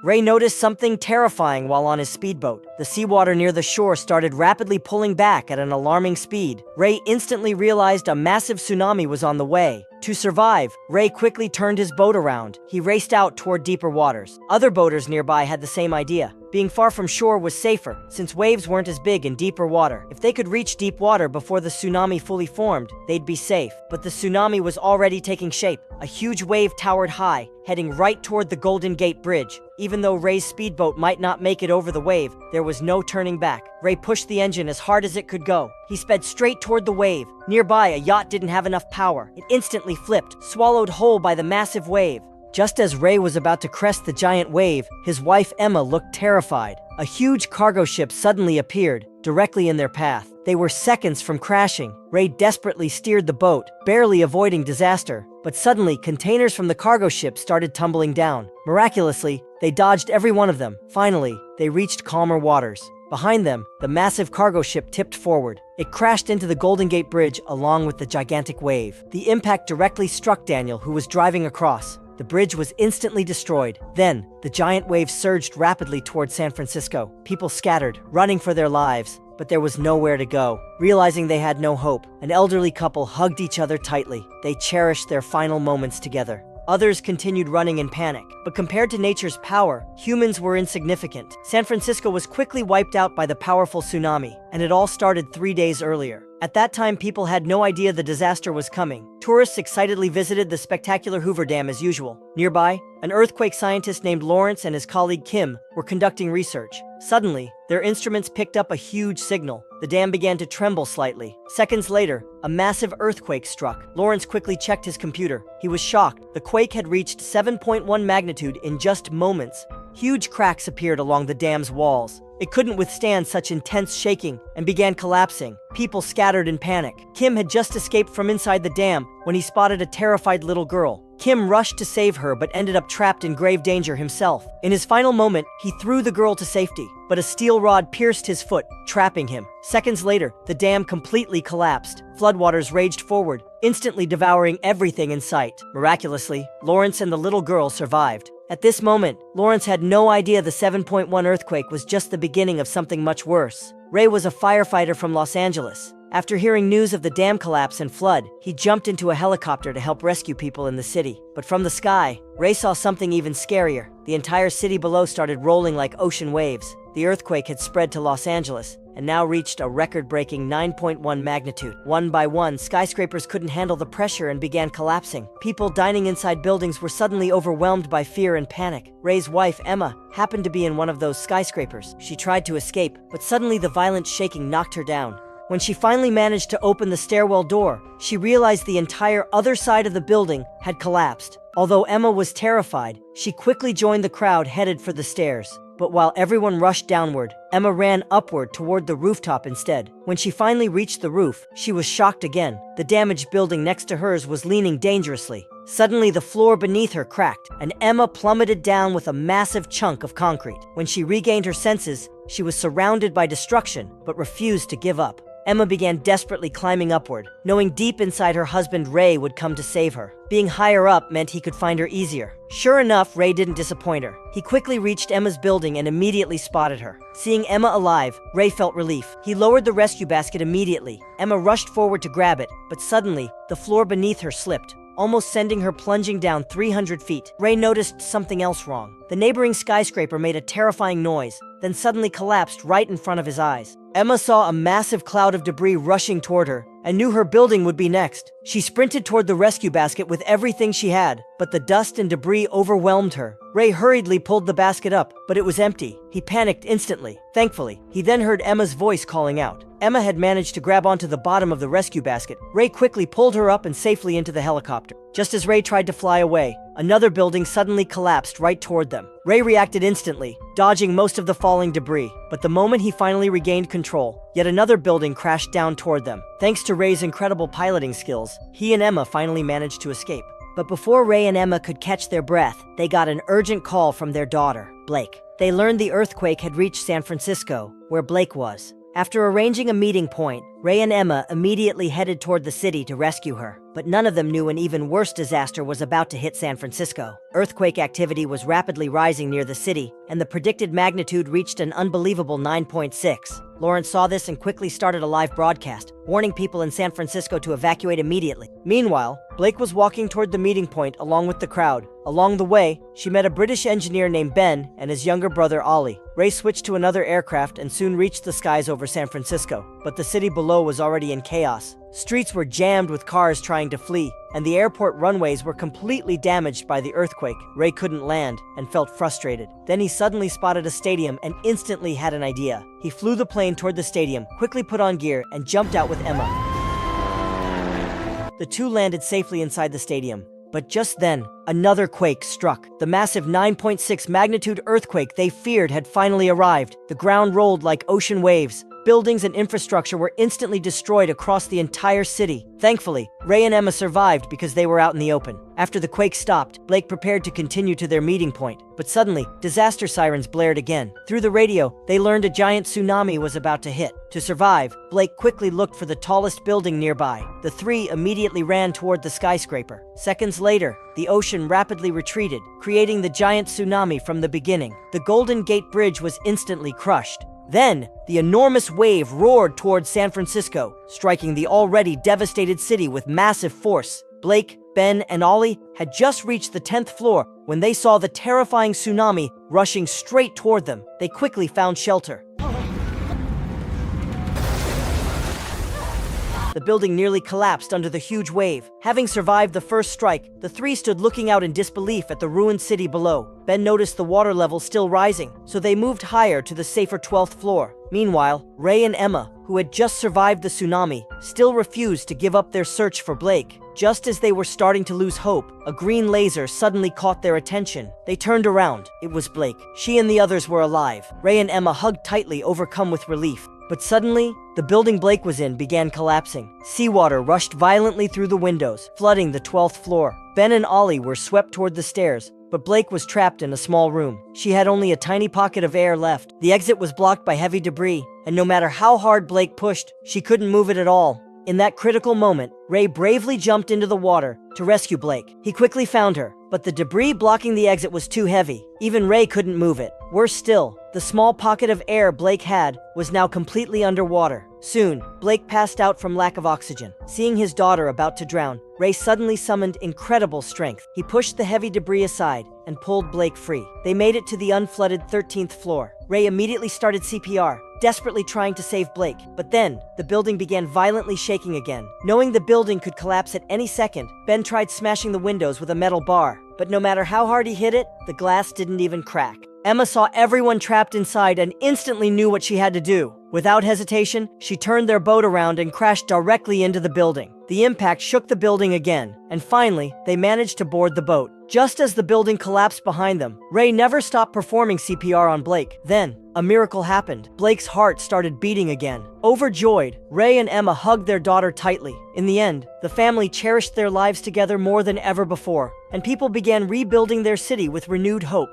Ray noticed something terrifying while on his speedboat. The seawater near the shore started rapidly pulling back at an alarming speed. Ray instantly realized a massive tsunami was on the way. To survive, Ray quickly turned his boat around. He raced out toward deeper waters. Other boaters nearby had the same idea. Being far from shore was safer, since waves weren't as big in deeper water. If they could reach deep water before the tsunami fully formed, they'd be safe. But the tsunami was already taking shape. A huge wave towered high, heading right toward the Golden Gate Bridge. Even though Ray's speedboat might not make it over the wave, there was no turning back. Ray pushed the engine as hard as it could go. He sped straight toward the wave. Nearby, a yacht didn't have enough power. It instantly flipped, swallowed whole by the massive wave. Just as Ray was about to crest the giant wave, his wife Emma looked terrified. A huge cargo ship suddenly appeared, directly in their path. They were seconds from crashing. Ray desperately steered the boat, barely avoiding disaster. But suddenly, containers from the cargo ship started tumbling down. Miraculously, they dodged every one of them. Finally, they reached calmer waters. Behind them, the massive cargo ship tipped forward. It crashed into the Golden Gate Bridge along with the gigantic wave. The impact directly struck Daniel, who was driving across. The bridge was instantly destroyed. Then, the giant wave surged rapidly toward San Francisco. People scattered, running for their lives. But there was nowhere to go. Realizing they had no hope, an elderly couple hugged each other tightly. They cherished their final moments together. Others continued running in panic. But compared to nature's power, humans were insignificant. San Francisco was quickly wiped out by the powerful tsunami, and it all started 3 days earlier. At that time, people had no idea the disaster was coming. Tourists excitedly visited the spectacular Hoover Dam as usual. Nearby, an earthquake scientist named Lawrence and his colleague Kim were conducting research. Suddenly, their instruments picked up a huge signal. The dam began to tremble slightly. Seconds later, a massive earthquake struck. Lawrence quickly checked his computer. He was shocked. The quake had reached 7.1 magnitude in just moments. Huge cracks appeared along the dam's walls. It couldn't withstand such intense shaking and began collapsing. People scattered in panic. Kim had just escaped from inside the dam when he spotted a terrified little girl. Kim rushed to save her but ended up trapped in grave danger himself. In his final moment, he threw the girl to safety, but a steel rod pierced his foot, trapping him. Seconds later, the dam completely collapsed. Floodwaters raged forward, instantly devouring everything in sight. Miraculously, Lawrence and the little girl survived. At this moment, Lawrence had no idea the 7.1 earthquake was just the beginning of something much worse. Ray was a firefighter from Los Angeles. After hearing news of the dam collapse and flood, he jumped into a helicopter to help rescue people in the city. But from the sky, Ray saw something even scarier. The entire city below started rolling like ocean waves. The earthquake had spread to Los Angeles and now reached a record-breaking 9.1 magnitude. One by one, skyscrapers couldn't handle the pressure and began collapsing. People dining inside buildings were suddenly overwhelmed by fear and panic. Ray's wife, Emma, happened to be in one of those skyscrapers. She tried to escape, but suddenly the violent shaking knocked her down. When she finally managed to open the stairwell door, she realized the entire other side of the building had collapsed. Although Emma was terrified, she quickly joined the crowd headed for the stairs. But while everyone rushed downward, Emma ran upward toward the rooftop instead. When she finally reached the roof, she was shocked again. The damaged building next to hers was leaning dangerously. Suddenly, the floor beneath her cracked, and Emma plummeted down with a massive chunk of concrete. When she regained her senses, she was surrounded by destruction, but refused to give up. Emma began desperately climbing upward, knowing deep inside her husband Ray would come to save her. Being higher up meant he could find her easier. Sure enough, Ray didn't disappoint her. He quickly reached Emma's building and immediately spotted her. Seeing Emma alive, Ray felt relief. He lowered the rescue basket immediately. Emma rushed forward to grab it, but suddenly, the floor beneath her slipped, almost sending her plunging down 300 feet. Ray noticed something else wrong. The neighboring skyscraper made a terrifying noise, then suddenly collapsed right in front of his eyes. Emma saw a massive cloud of debris rushing toward her and knew her building would be next. She sprinted toward the rescue basket with everything she had, but the dust and debris overwhelmed her. Ray hurriedly pulled the basket up, but it was empty. He panicked instantly. Thankfully, he then heard Emma's voice calling out. Emma had managed to grab onto the bottom of the rescue basket. Ray quickly pulled her up and safely into the helicopter. Just as Ray tried to fly away, another building suddenly collapsed right toward them. Ray reacted instantly, dodging most of the falling debris. But the moment he finally regained control, yet another building crashed down toward them. Thanks to Ray's incredible piloting skills, he and Emma finally managed to escape. But before Ray and Emma could catch their breath, they got an urgent call from their daughter, Blake. They learned the earthquake had reached San Francisco, where Blake was. After arranging a meeting point, Ray and Emma immediately headed toward the city to rescue her. But none of them knew an even worse disaster was about to hit San Francisco. Earthquake activity was rapidly rising near the city, and the predicted magnitude reached an unbelievable 9.6. Lawrence saw this and quickly started a live broadcast, warning people in San Francisco to evacuate immediately. Meanwhile, Blake was walking toward the meeting point along with the crowd. Along the way, she met a British engineer named Ben and his younger brother Ollie. Ray switched to another aircraft and soon reached the skies over San Francisco, but the city below was already in chaos. Streets were jammed with cars trying to flee, and the airport runways were completely damaged by the earthquake. Ray couldn't land and felt frustrated. Then he suddenly spotted a stadium and instantly had an idea. He flew the plane toward the stadium, quickly put on gear, and jumped out with Emma. The two landed safely inside the stadium. But just then, another quake struck. The massive 9.6 magnitude earthquake they feared had finally arrived. The ground rolled like ocean waves. Buildings and infrastructure were instantly destroyed across the entire city. Thankfully, Ray and Emma survived because they were out in the open. After the quake stopped, Blake prepared to continue to their meeting point. But suddenly, disaster sirens blared again. Through the radio, they learned a giant tsunami was about to hit. To survive, Blake quickly looked for the tallest building nearby. The three immediately ran toward the skyscraper. Seconds later, the ocean rapidly retreated, creating the giant tsunami from the beginning. The Golden Gate Bridge was instantly crushed. Then, the enormous wave roared towards San Francisco, striking the already devastated city with massive force. Blake, Ben, and Ollie had just reached the 10th floor when they saw the terrifying tsunami rushing straight toward them. They quickly found shelter. The building nearly collapsed under the huge wave. Having survived the first strike, the three stood looking out in disbelief at the ruined city below. Ben noticed the water level still rising, so they moved higher to the safer 12th floor. Meanwhile, Ray and Emma, who had just survived the tsunami, still refused to give up their search for Blake. Just as they were starting to lose hope, a green laser suddenly caught their attention. They turned around. It was Blake. She and the others were alive. Ray and Emma hugged tightly, overcome with relief. But suddenly, the building Blake was in began collapsing. Seawater rushed violently through the windows, flooding the 12th floor. Ben and Ollie were swept toward the stairs, but Blake was trapped in a small room. She had only a tiny pocket of air left. The exit was blocked by heavy debris, and no matter how hard Blake pushed, she couldn't move it at all. In that critical moment, Ray bravely jumped into the water to rescue Blake. He quickly found her, but the debris blocking the exit was too heavy. Even Ray couldn't move it. Worse still, the small pocket of air Blake had was now completely underwater. Soon, Blake passed out from lack of oxygen. Seeing his daughter about to drown, Ray suddenly summoned incredible strength. He pushed the heavy debris aside and pulled Blake free. They made it to the unflooded 13th floor. Ray immediately started CPR, desperately trying to save Blake. But then, the building began violently shaking again. Knowing the building could collapse at any second, Ben tried smashing the windows with a metal bar. But no matter how hard he hit it, the glass didn't even crack. Emma saw everyone trapped inside and instantly knew what she had to do. Without hesitation, she turned their boat around and crashed directly into the building. The impact shook the building again, and finally, they managed to board the boat. Just as the building collapsed behind them, Ray never stopped performing CPR on Blake. Then, a miracle happened. Blake's heart started beating again. Overjoyed, Ray and Emma hugged their daughter tightly. In the end, the family cherished their lives together more than ever before, and people began rebuilding their city with renewed hope.